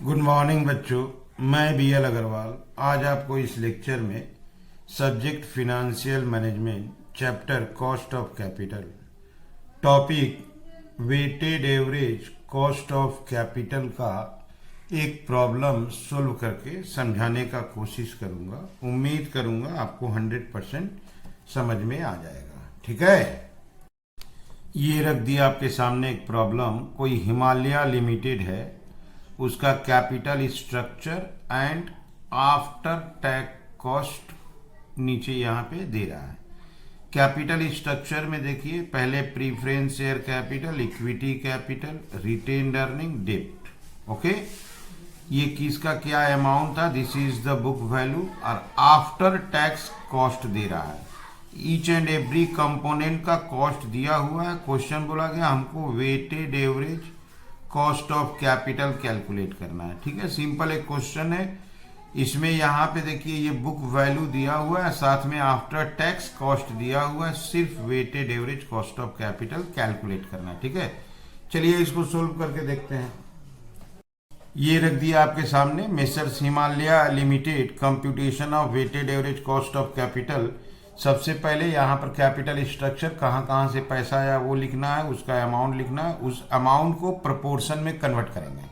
Good morning बच्चों। मैं BL Agarwal आज आपको इस लेक्चर में subject financial management chapter cost of capital topic weighted average cost of capital का एक प्रॉब्लम सोल्व करके समझाने का कोशिश करूंगा। उम्मीद करूंगा आपको 100% समझ में आ जाएगा। ठीक है, ये रख दिया आपके सामने एक प्रॉब्लम। कोई हिमालय लिमिटेड है, उसका capital structure and after tax cost नीचे यहाँ पे दे रहा है। कैपिटल स्ट्रक्चर में देखिए, पहले preference share capital, equity capital, retained earning, डेब्ट। ओके, ये किसका क्या अमाउंट था, this is the book value, और आफ्टर टैक्स कॉस्ट दे रहा है। ईच एंड एवरी कंपोनेंट का कॉस्ट दिया हुआ है। क्वेश्चन बोला गया हमको weighted average cost of capital calculate करना है। ठीक है, सिंपल एक क्वेश्चन है। इसमें यहाँ पे देखिए ये बुक वैल्यू दिया हुआ है, साथ में आफ्टर टैक्स कॉस्ट दिया हुआ है, सिर्फ weighted average cost of capital calculate करना है। ठीक है, चलिए इसको सोल्व करके देखते हैं। ये रख दिया आपके सामने, messrs Himalaya limited computation of weighted average cost of capital. सबसे पहले यहाँ पर कैपिटल स्ट्रक्चर कहाँ कहाँ से पैसा आया वो लिखना है, उसका अमाउंट लिखना है, उस अमाउंट को प्रपोर्शन में कन्वर्ट करेंगे।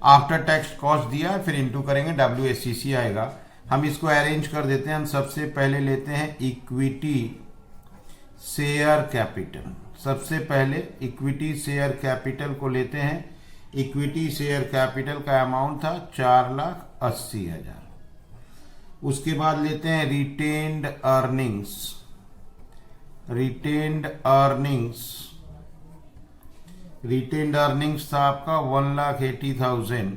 आफ्टर टैक्स कॉस्ट दिया है, फिर इंटू करेंगे, WACC आएगा। हम इसको अरेंज कर देते हैं। हम सबसे पहले लेते हैं इक्विटी शेयर कैपिटल। सबसे पहले इक्विटी शेयर कैपिटल को लेते हैं। इक्विटी शेयर कैपिटल का अमाउंट था 4,80,000। उसके बाद लेते हैं रिटेन्ड अर्निंग्स। रिटेन्ड अर्निंग्स था आपका 1,80,000।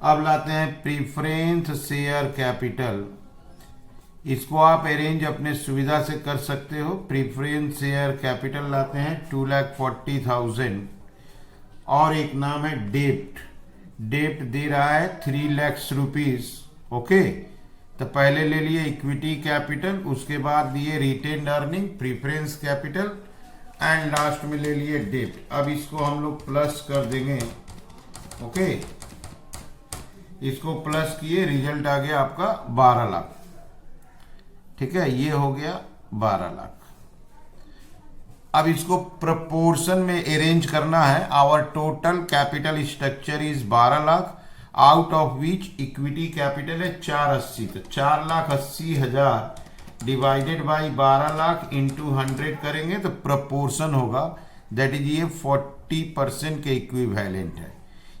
अब लाते हैं प्रीफरेंस शेयर कैपिटल। इसको आप अरेंज अपने सुविधा से कर सकते हो। प्रीफरेंस शेयर कैपिटल लाते हैं 2,40,000। और एक नाम है डेप्ट। डेप्ट दे रहा है 3 लाख रुपीज। ओके, तो पहले ले लिए इक्विटी कैपिटल, उसके बाद लिए retained earning, preference capital, and last में ले लिए डेप्ट। अब इसको हम लोग प्लस कर देंगे। ओके, इसको प्लस किए, रिजल्ट आ गया आपका 12 लाख। ठीक है, ये हो गया 12 लाख। अब इसको प्रपोर्शन में अरेंज करना है। Our total capital structure is 12 lakh, out of which equity capital है 480। तो 4,80,000 डिवाइडेड बाई 12 लाख इंटू 100 करेंगे तो प्रपोर्शन होगा, दैट इज ये 40% के इक्विवेलेंट है।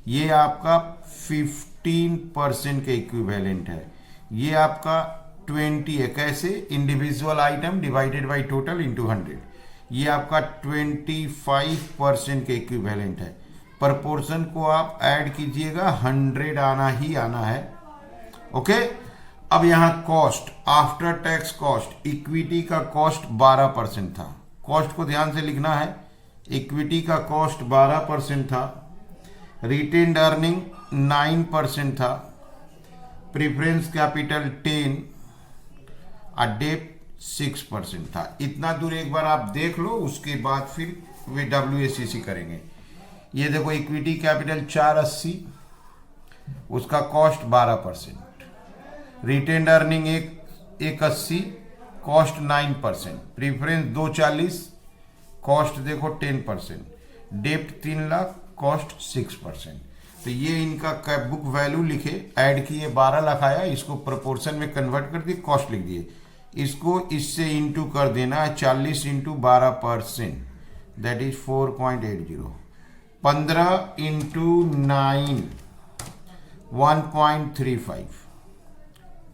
ये आपका 15% के इक्विवेलेंट है। ये आपका 20 है। कैसे, individual item divided by total into 100। ये आपका 25% के इक्विवेलेंट है। प्रपोर्शन को आप ऐड कीजिएगा, 100 आना ही आना है। ओके, अब यहां cost, after tax cost, equity का कॉस्ट 12% था। कॉस्ट को ध्यान से लिखना है। इक्विटी का कॉस्ट 12% था, रिटेन्ड अर्निंग 9% था, प्रीफरेंस कैपिटल 10 और डेप्ट 6% था। इतना दूर एक बार आप देख लो, उसके बाद फिर वे WACC करेंगे। ये देखो, इक्विटी कैपिटल 480, उसका cost 12%, retained earning 180, cost 9%, preference 240, cost देखो 10%, डेप्ट 3 लाख, कॉस्ट 6%। तो ये इनका बुक वैल्यू लिखे, ऐड किए, 12 लाख आया, इसको प्रोपोर्शन में कन्वर्ट कर दिए, कॉस्ट लिख दिए। इसको इससे इंटू कर देना है, 40 into 12%, that is 4.80। 15 into 9 1.35।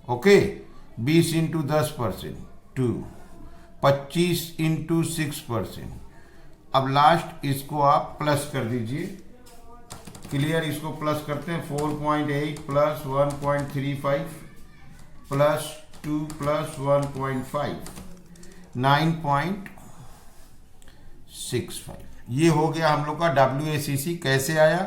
Okay, 20 into 10% 2, 25 into 6%। अब लास्ट इसको आप प्लस कर दीजिए। क्लियर, इसको प्लस करते हैं। 4.8 प्लस 1.35 प्लस 2 प्लस 1.5 9.65। ये हो गया हम लोग का WACC। कैसे आया,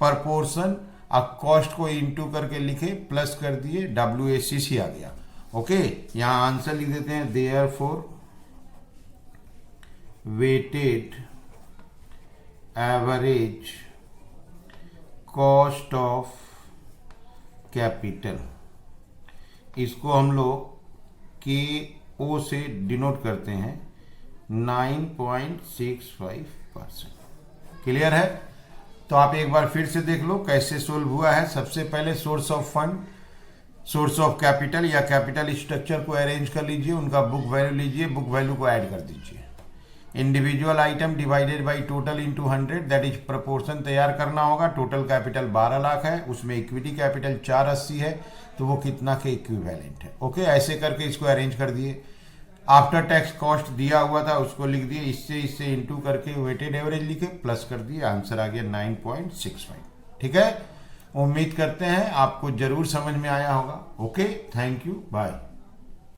प्रपोर्शन, अब कॉस्ट को इंटू करके लिखे, प्लस कर दिए, WACC आ गया। ओके, यहां आंसर लिख देते हैं, therefore weighted average cost of capital, इसको हम लोग के ओ से डिनोट करते हैं 9.65%। क्लियर है? तो आप एक बार फिर से देख लो कैसे सोल्व हुआ है। सबसे पहले source of fund, source of capital या कैपिटल स्ट्रक्चर को अरेंज कर लीजिए, उनका बुक वैल्यू लीजिए, बुक वैल्यू को ऐड कर दीजिए। Individual item divided by total into 100, that is proportion तैयार करना होगा। टोटल कैपिटल 12 लाख है, उसमें इक्विटी कैपिटल 480 है, तो वो कितना के इक्विवेलेंट है। ओके, ऐसे करके इसको अरेंज कर दिए। आफ्टर टैक्स कॉस्ट दिया हुआ था उसको लिख दिए, इससे इंटू करके वेटेड एवरेज लिखे, प्लस कर दिए, आंसर आ गया 9.65। ठीक है, उम्मीद करते हैं आपको जरूर समझ में आया होगा। Okay, thank you, bye.